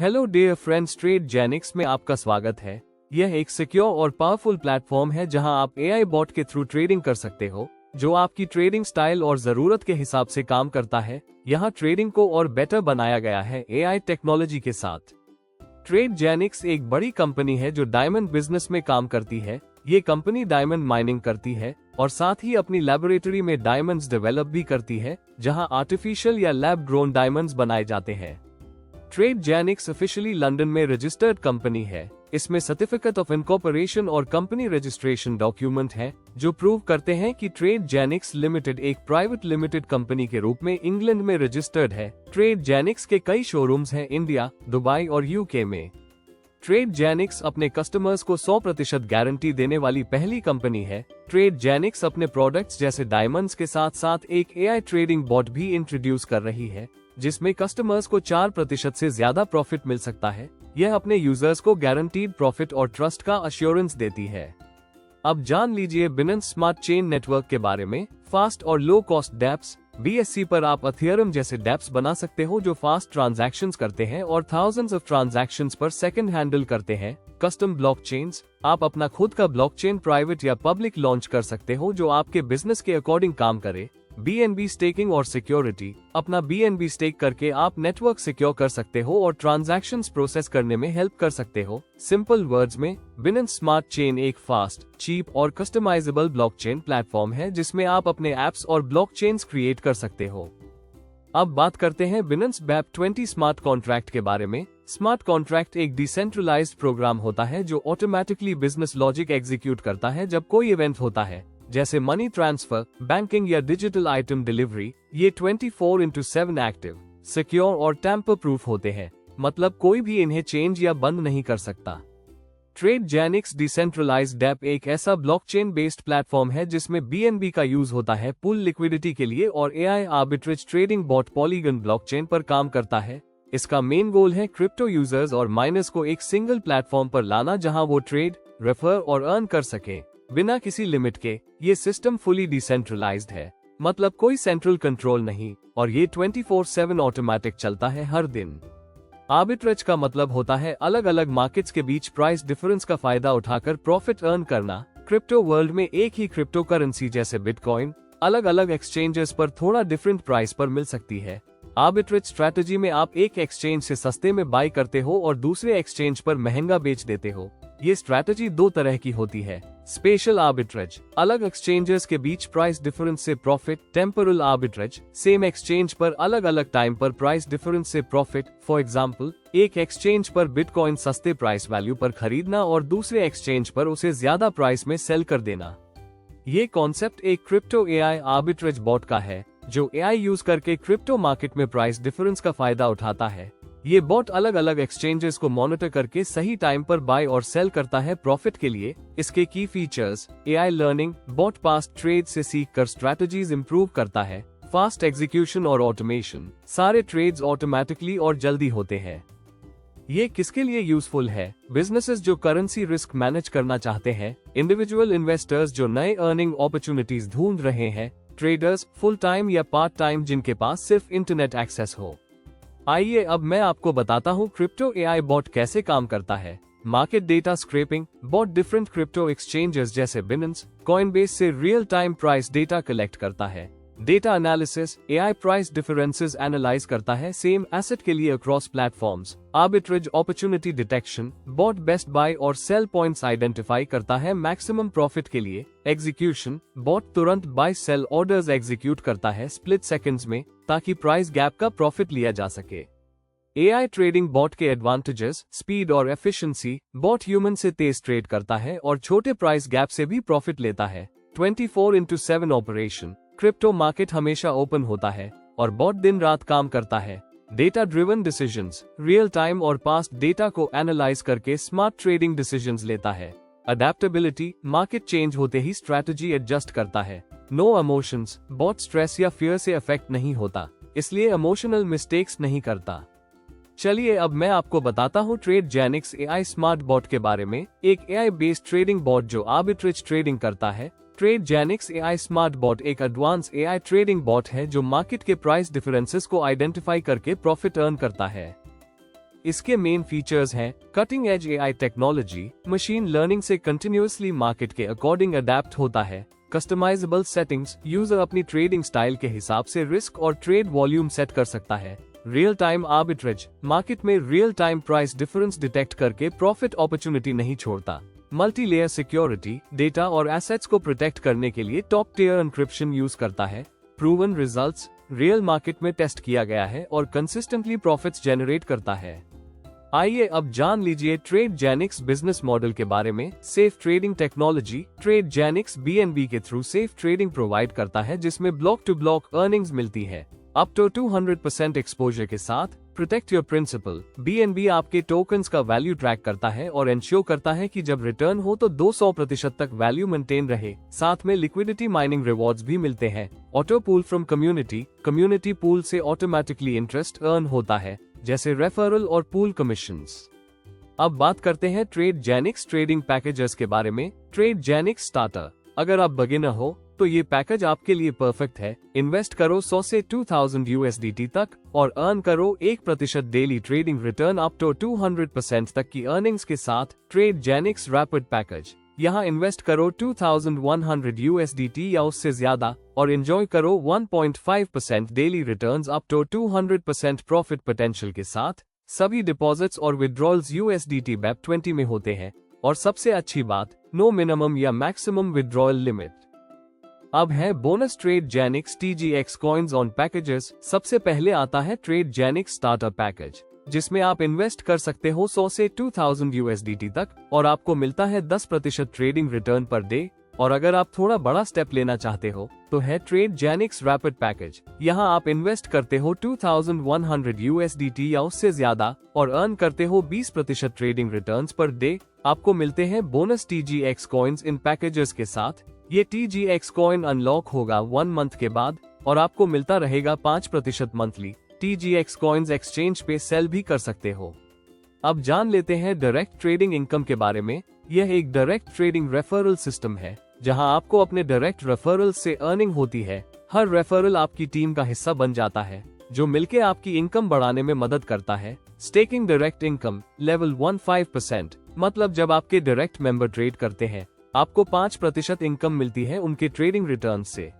Hello dear friends, trade जेनिक्स में आपका स्वागत है। यह एक सिक्योर और पावरफुल प्लेटफॉर्म है जहां आप एआई बॉट के थ्रू ट्रेडिंग कर सकते हो, जो आपकी ट्रेडिंग स्टाइल और जरूरत के हिसाब से काम करता है। यहां ट्रेडिंग को और बेटर बनाया गया है एआई टेक्नोलॉजी के साथ। ट्रेड जेनिक्स एक बड़ी कंपनी है जो डायमंड बिजनेस में काम करती है। ये कंपनी डायमंड माइनिंग करती है और साथ ही अपनी लैबोरेटरी में डायमंड्स डेवलप भी करती है, जहां आर्टिफिशियल या लैब ग्रोन डायमंड्स बनाए जाते हैं। ट्रेड जेनिक्स ऑफिशियली लंदन में रजिस्टर्ड कंपनी है। इसमें सर्टिफिकेट ऑफ इनकॉर्पोरेशन और कंपनी रजिस्ट्रेशन डॉक्यूमेंट हैं, जो प्रूव करते हैं कि ट्रेड जेनिक्स लिमिटेड एक प्राइवेट लिमिटेड कंपनी के रूप में इंग्लैंड में रजिस्टर्ड है। ट्रेड जेनिक्स के कई शोरूम्स हैं इंडिया, दुबई और यूके में। ट्रेड जेनिक्स अपने कस्टमर्स को 100% गारंटी देने वाली पहली कंपनी है। ट्रेड जेनिक्स अपने प्रोडक्ट्स जैसे डायमंड्स के साथ साथ एक एआई ट्रेडिंग बॉट भी इंट्रोड्यूस कर रही है, जिसमें कस्टमर्स को 4% से ज्यादा प्रॉफिट मिल सकता है। यह अपने यूजर्स को गारंटीड प्रॉफिट और ट्रस्ट का अश्योरेंस देती है। अब जान लीजिए बिनेंस स्मार्ट चेन नेटवर्क के बारे में। फास्ट और लो कॉस्ट डैप्स। BSC पर आप अथियरम जैसे डैप्स बना सकते हो जो फास्ट ट्रांजैक्शंस करते हैं और थाउजेंड्स ऑफ ट्रांजैक्शंस पर सेकंड हैंडल करते हैं। Custom blockchains. आप अपना खुद का ब्लॉकचेन प्राइवेट या पब्लिक लॉन्च कर सकते हो जो आपके बिजनेस के अकॉर्डिंग काम करे। BNB स्टेकिंग और सिक्योरिटी। अपना BNB स्टेक करके आप नेटवर्क सिक्योर कर सकते हो और ट्रांजैक्शंस प्रोसेस करने में हेल्प कर सकते हो। सिंपल वर्ड्स में, बिनेंस स्मार्ट चेन एक फास्ट, चीप और कस्टमाइजेबल ब्लॉकचेन प्लेटफॉर्म है जिसमें आप अपने एप्स और ब्लॉकचेन्स क्रिएट कर सकते हो। अब बात करते हैं बिनेंस BEP20 स्मार्ट कॉन्ट्रैक्ट के बारे में। स्मार्ट कॉन्ट्रैक्ट एक डिसेंट्रलाइज्ड प्रोग्राम होता है जो ऑटोमेटिकली बिजनेस लॉजिक एग्जीक्यूट करता है जब कोई इवेंट होता है, जैसे मनी ट्रांसफर, बैंकिंग या डिजिटल आइटम डिलीवरी। ये 24/7 एक्टिव, सिक्योर और टैम्पर प्रूफ होते हैं, मतलब कोई भी इन्हें चेंज या बंद नहीं कर सकता। ट्रेड जेनिक्स डिसेंट्रलाइज्ड डैप एक ऐसा ब्लॉकचेन बेस्ड प्लेटफॉर्म है जिसमें BNB का यूज होता है पूल लिक्विडिटी के लिए और AI arbitrage trading bot Polygon blockchain पर काम करता है। इसका मेन गोल है क्रिप्टो यूजर्स और माइनर्स को एक सिंगल प्लेटफॉर्म पर लाना जहां वो ट्रेड, रेफर और अर्न कर सके बिना किसी लिमिट के। ये सिस्टम फुली डिसेंट्रलाइज्ड है, मतलब कोई सेंट्रल कंट्रोल नहीं, और ये 24/7 ऑटोमेटिक चलता है हर दिन। आर्बिट्रेज का मतलब होता है अलग अलग मार्केट्स के बीच प्राइस डिफरेंस का फायदा उठाकर प्रॉफिट अर्न करना। क्रिप्टो वर्ल्ड में एक ही क्रिप्टो करेंसी जैसे बिटकॉइन अलग अलग एक्सचेंजेस पर थोड़ा डिफरेंट प्राइस पर मिल सकती है। आर्बिट्रेज स्ट्रैटेजी में आप एक एक्सचेंज से सस्ते में बाय करते हो और दूसरे एक्सचेंज पर महंगा बेच देते हो। ये स्ट्रैटेजी दो तरह की होती है। स्पेशल आर्बिट्रेज, अलग एक्सचेंजेस के बीच प्राइस डिफरेंस से profit. Temporal arbitrage, same exchange पर अलग अलग टाइम पर प्राइस डिफरेंस से प्रॉफिट। फॉर एग्जांपल, एक एक्सचेंज पर बिटकॉइन सस्ते प्राइस वैल्यू पर खरीदना और दूसरे एक्सचेंज पर उसे ज्यादा प्राइस में सेल कर देना। ये कॉन्सेप्ट एक क्रिप्टो एआई आर्बिट्रेज बॉट का है जो एआई यूज करके क्रिप्टो मार्केट में प्राइस डिफरेंस का फायदा उठाता है। ये बॉट अलग अलग एक्सचेंजेस को मॉनिटर करके सही टाइम पर बाय और सेल करता है प्रॉफिट के लिए। इसके की features: AI learning, bot past trade से सीख कर स्ट्रैटेजीज इंप्रूव करता है। फास्ट एग्जीक्यूशन और ऑटोमेशन, सारे ट्रेड्स ऑटोमेटिकली और जल्दी होते हैं। ये किसके लिए यूजफुल है? बिजनेसेस जो करेंसी रिस्क मैनेज करना चाहते हैं, इंडिविजुअल इन्वेस्टर्स जो नए अर्निंग अपॉर्चुनिटीज ढूंढ रहे हैं, ट्रेडर्स फुल टाइम या पार्ट टाइम जिनके पास सिर्फ इंटरनेट एक्सेस हो। आइए अब मैं आपको बताता हूँ क्रिप्टो एआई बॉट कैसे काम करता है। Market data scraping. Bot different crypto exchanges जैसे बिनेंस, कॉइनबेस से real time price data collect करता है। Data analysis, AI price differences analyse करता है सेम एसेट के लिए across platforms. Arbitrage opportunity detection, bot best buy और सेल पॉइंट्स आइडेंटिफाई करता है मैक्सिमम प्रॉफिट के लिए। एग्जीक्यूशन, बॉट तुरंत बाय सेल ऑर्डर्स एग्जीक्यूट करता है स्प्लिट सेकंड्स में ताकि प्राइस गैप का प्रॉफिट लिया जा सके। एआई ट्रेडिंग बॉट के एडवांटेजेस: स्पीड और एफिशिएंसी, बॉट ह्यूमन से तेज ट्रेड करता है और छोटे प्राइस गैप से भी प्रॉफिट लेता है। 24/7 ऑपरेशन, क्रिप्टो मार्केट हमेशा ओपन होता है और बॉट दिन रात काम करता है। Data driven decisions, real time और पास्ट डेटा को एनालाइज करके स्मार्ट ट्रेडिंग डिसीजंस लेता है। अडेप्टेबिलिटी, मार्केट चेंज होते ही स्ट्रैटेजी एडजस्ट करता है। नो इमोशंस, बॉट स्ट्रेस या फियर से अफेक्ट नहीं होता, इसलिए इमोशनल मिस्टेक्स नहीं करता। चलिए अब मैं आपको बताता हूँ ट्रेड जेनिक्स एआई स्मार्ट बॉट के बारे में। एक एआई बेस्ड ट्रेडिंग बॉट जो आर्बिट्रेज ट्रेडिंग करता है। ट्रेड जेनिक्स एआई स्मार्ट बॉट एक एडवांस एआई ट्रेडिंग बॉट है जो मार्केट के प्राइस डिफरेंसेस को आइडेंटिफाई करके प्रॉफिट अर्न करता है। इसके मेन फीचर्स हैं cutting edge AI technology, machine learning से कंटिन्यूअसली मार्केट के अकॉर्डिंग अडेप्ट होता है, कस्टमाइजेबल सेटिंग्स, यूजर अपनी ट्रेडिंग स्टाइल के हिसाब से रिस्क और ट्रेड वॉल्यूम सेट कर सकता है, रियल टाइम आर्बिट्रेज, मार्केट में real time price difference detect करके प्रॉफिट अपॉर्चुनिटी नहीं छोड़ता, मल्टी लेयर सिक्योरिटी, डेटा और एसेट्स को प्रोटेक्ट करने के लिए टॉप टियर एन्क्रिप्शन यूज करता है, प्रूवन रिजल्ट्स, रियल मार्केट में टेस्ट किया गया है और कंसिस्टेंटली प्रॉफिट्स जनरेट करता है। आइए अब जान लीजिए ट्रेडजेनिक्स बिजनेस मॉडल के बारे में। Safe trading technology. Tradegenix BNB के थ्रू सेफ ट्रेडिंग प्रोवाइड करता है जिसमें ब्लॉक टू ब्लॉक अर्निंग्स मिलती है अप टू 200% एक्सपोजर के साथ। Protect your principal. बीएनबी आपके टोकन्स का वैल्यू ट्रैक करता है और इंश्योर करता है कि जब रिटर्न हो तो 200% तक वैल्यू मेंटेन रहे। साथ में लिक्विडिटी माइनिंग रिवॉर्ड्स भी मिलते हैं। Auto pool from community. Community pool से ऑटोमेटिकली इंटरेस्ट अर्न होता है जैसे रेफरल और पूल कमीशंस। अब बात करते हैं ट्रेडजेनिक्स ट्रेडिंग पैकेजेस के बारे में। ट्रेडजेनिक्स स्टार्टर। अगर आप बिगिनर हो तो ये पैकेज आपके लिए परफेक्ट है। इन्वेस्ट करो 100 से 2000 USDT तक और अर्न करो 1% daily trading return up to 200% तक की अर्निंग्स के साथ। Tradegenix rapid package. यहाँ इन्वेस्ट करो 2100 USDT या उससे ज्यादा और एंजॉय करो 1.5% daily returns up to 200% profit potential के साथ। सभी डिपॉजिट्स और विड्रॉल्स USDT BEP20 में होते हैं और सबसे अच्छी बात, नो मिनिमम या मैक्सिमम विड्रॉल लिमिट। अब है bonus Tradegenix TGX coins on packages. सबसे पहले आता है ट्रेडजेनिक्स स्टार्टर पैकेज जिसमें आप इन्वेस्ट कर सकते हो 100 से 2000 USDT तक और आपको मिलता है 10% ट्रेडिंग रिटर्न पर डे। और अगर आप थोड़ा बड़ा स्टेप लेना चाहते हो तो है ट्रेडजेनिक्स रैपिड पैकेज। यहाँ आप इन्वेस्ट करते हो 2100 USDT या उससे ज्यादा और अर्न करते हो 20% ट्रेडिंग रिटर्न्स पर डे। आपको मिलते हैं bonus TGX coins in packages के साथ। ये TGX कॉइन अनलॉक होगा 1 मंथ के बाद और आपको मिलता रहेगा 5% मंथली। TGX कॉइन्स एक्सचेंज पे सेल भी कर सकते हो। अब जान लेते हैं डायरेक्ट ट्रेडिंग इनकम के बारे में। यह एक डायरेक्ट ट्रेडिंग रेफरल सिस्टम है जहां आपको अपने डायरेक्ट रेफरल से अर्निंग होती है। हर रेफरल आपकी टीम का हिस्सा बन जाता है जो मिलकर आपकी इनकम बढ़ाने में मदद करता है। Staking direct income level 15%। मतलब जब आपके डायरेक्ट मेंबर ट्रेड करते हैं आपको 5% इनकम मिलती है उनके ट्रेडिंग रिटर्न से।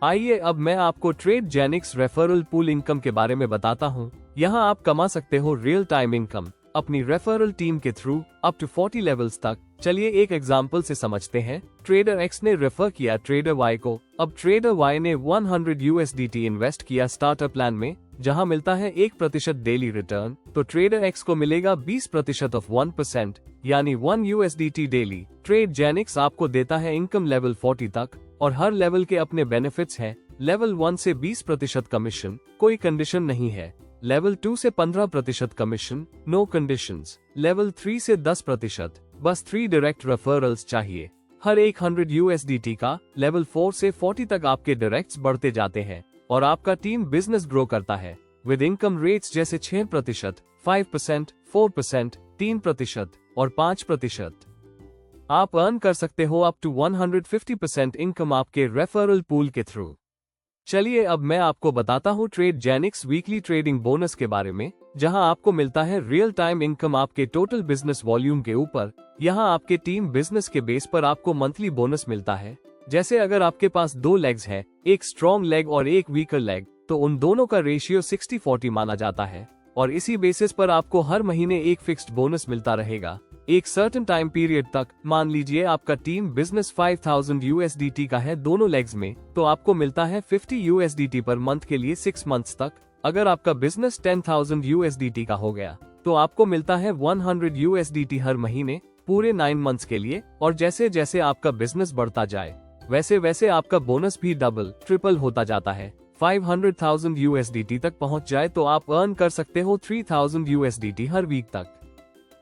आइए अब मैं आपको ट्रेडजेनिक्स रेफरल पूल इनकम के बारे में बताता हूँ। यहाँ आप कमा सकते हो रियल टाइम इनकम अपनी रेफरल टीम के थ्रू अप टू 40 लेवल्स तक। चलिए एक एग्जांपल से समझते हैं। ट्रेडर X ने रेफर किया ट्रेडर Y को। अब ट्रेडर Y ने 100 USDT इन्वेस्ट किया स्टार्टर प्लान में जहां मिलता है 1% डेली रिटर्न। तो ट्रेडर X को मिलेगा 20% ऑफ 1% यानी 1 USDT डेली। ट्रेडजेनिक्स आपको देता है इनकम लेवल 40 तक और हर लेवल के अपने बेनिफिट्स हैं। लेवल 1 से 20% कमीशन, कोई कंडीशन नहीं है। लेवल 2 से 15% कमीशन, नो कंडीशंस। लेवल 3 से 10%, बस 3 डायरेक्ट रेफरल्स चाहिए हर 100 USDT का। लेवल 4 से 40 तक आपके डायरेक्ट्स बढ़ते जाते हैं और आपका टीम बिजनेस ग्रो करता है विद इनकम रेट्स जैसे 6%, 5%, 4%, 3% और 5%। आप अर्न कर सकते हो अप टू 150% इनकम आपके रेफरल पूल के थ्रू। चलिए अब मैं आपको बताता हूँ ट्रेडजेनिक्स वीकली ट्रेडिंग बोनस के बारे में जहां आपको मिलता है रियल टाइम इनकम आपके टोटल बिजनेस वॉल्यूम के ऊपर। यहाँ आपके टीम बिजनेस के बेस पर आपको मंथली बोनस मिलता है। जैसे अगर आपके पास 2 लेग्स है, एक स्ट्रॉन्ग लेग और एक वीकर लेग, तो उन दोनों का रेशियो 60-40 माना जाता है और इसी बेसिस पर आपको हर महीने एक फिक्स्ड बोनस मिलता रहेगा एक सर्टेन टाइम पीरियड तक। मान लीजिए आपका टीम बिजनेस 5000 USDT का है दोनों लेग्स में, तो आपको मिलता है 50 USDT पर मंथ के लिए 6 मंथ्स तक। अगर आपका बिजनेस 10,000 USDT का हो गया तो आपको मिलता है 100 USDT हर महीने पूरे 9 मंथ्स के लिए। और जैसे जैसे आपका बिजनेस बढ़ता जाए वैसे वैसे आपका बोनस भी डबल ट्रिपल होता जाता है। 500,000 USDT तक पहुंच जाए तो आप अर्न कर सकते हो 3000 USDT हर वीक तक।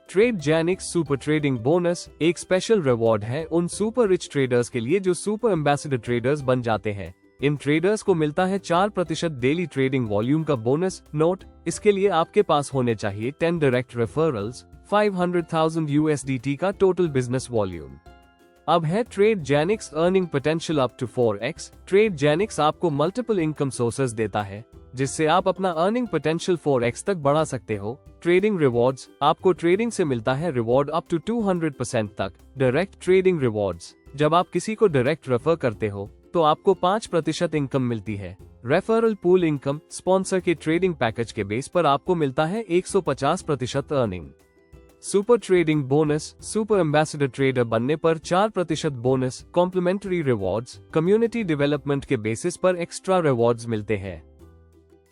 ट्रेडजेनिक्स सुपर ट्रेडिंग बोनस एक स्पेशल रिवॉर्ड है उन सुपर रिच ट्रेडर्स के लिए जो सुपर एम्बेसडर ट्रेडर्स बन जाते हैं। इन ट्रेडर्स को मिलता है 4% डेली ट्रेडिंग वॉल्यूम का बोनस। नोट, इसके लिए आपके पास होने चाहिए 10 डायरेक्ट रेफरल्स, 500,000 USDT का टोटल बिजनेस वॉल्यूम। अब है Tradegenix earning potential up to 4x। Tradegenix आपको मल्टीपल इनकम सोर्सेज देता है जिससे आप अपना अर्निंग पोटेंशियल 4x तक बढ़ा सकते हो। ट्रेडिंग रिवॉर्ड्स, आपको ट्रेडिंग से मिलता है रिवॉर्ड अप टू 200% तक। डायरेक्ट ट्रेडिंग रिवॉर्ड्स, जब आप किसी को डायरेक्ट रेफर करते हो तो आपको 5% इनकम मिलती है। रेफरल पूल इनकम, स्पॉन्सर के ट्रेडिंग पैकेज के बेस पर आपको मिलता है 150% earning. Super trading bonus, super ambassador trader बनने पर 4% bonus. Complimentary rewards, community development के बेसिस पर एक्स्ट्रा रिवॉर्ड्स मिलते हैं।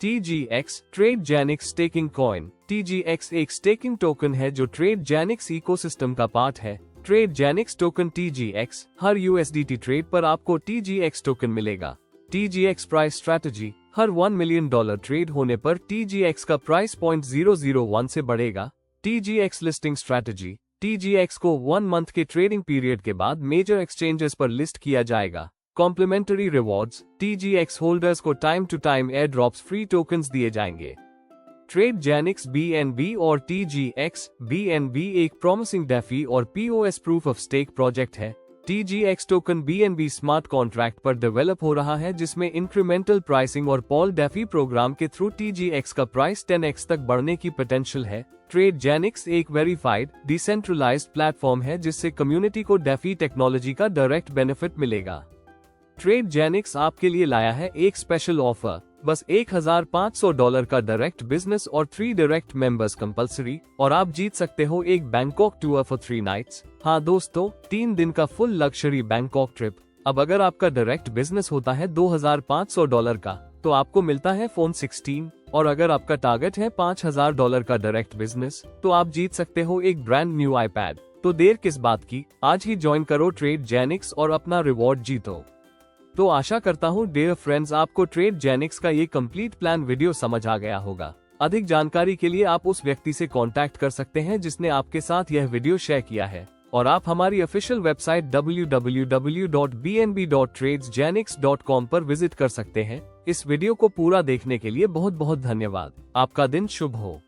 TGX, Tradegenix staking coin. TGX एक स्टेकिंग टोकन है जो ट्रेडजेनिक्स इकोसिस्टम का पार्ट है। ट्रेडजेनिक्स टोकन TGX, हर USDT ट्रेड पर आपको TGX टोकन मिलेगा। TGX प्राइस स्ट्रैटेजी, हर $1 मिलियन ट्रेड होने पर TGX का प्राइस 0.001 से बढ़ेगा। TGX लिस्टिंग स्ट्रैटेजी, TGX को 1 मंथ के ट्रेडिंग पीरियड के बाद मेजर एक्सचेंजेस पर लिस्ट किया जाएगा। कॉम्प्लीमेंट्री रिवॉर्ड्स, TGX होल्डर्स को time to time airdrops free tokens दिए जाएंगे। ट्रेडजेनिक्स BNB और TGX। BNB एक प्रॉमिसिंग डेफी और POS proof of stake project है। TGX token BNB smart contract पर डेवलप हो रहा है, जिसमें इंक्रीमेंटल प्राइसिंग और पॉल डेफी प्रोग्राम के थ्रू TGX का प्राइस 10x तक बढ़ने की पोटेंशियल है। ट्रेडजेनिक्स एक वेरीफाइड डिसेंट्रलाइज्ड प्लेटफॉर्म है जिससे कम्युनिटी को डेफी टेक्नोलॉजी का डायरेक्ट बेनिफिट मिलेगा। ट्रेडजेनिक्स आपके लिए लाया है एक स्पेशल ऑफर, बस $1,500 का डायरेक्ट बिजनेस और 3 डायरेक्ट मेंबर्स कंपलसरी, और आप जीत सकते हो एक बैंकॉक टूर फॉर 3 नाइट्स। हाँ दोस्तों, 3 दिन का फुल लग्जरी बैंकॉक ट्रिप। अब अगर आपका डायरेक्ट बिजनेस होता है $2,500 का तो आपको मिलता है फोन 16, और अगर आपका टारगेट है $5,000 का डायरेक्ट बिजनेस तो आप जीत सकते हो एक ब्रांड न्यू iPad। तो देर किस बात की, आज ही ज्वाइन करो ट्रेडजेनिक्स और अपना रिवॉर्ड जीतो। तो आशा करता हूँ डियर फ्रेंड्स, आपको ट्रेडजेनिक्स का ये कंप्लीट प्लान वीडियो समझ आ गया होगा। अधिक जानकारी के लिए आप उस व्यक्ति से कांटेक्ट कर सकते हैं जिसने आपके साथ यह वीडियो शेयर किया है, और आप हमारी ऑफिशियल वेबसाइट www.bnb.tradesgenics.com पर विजिट कर सकते हैं। इस वीडियो को पूरा देखने के लिए बहुत बहुत धन्यवाद। आपका दिन शुभ हो।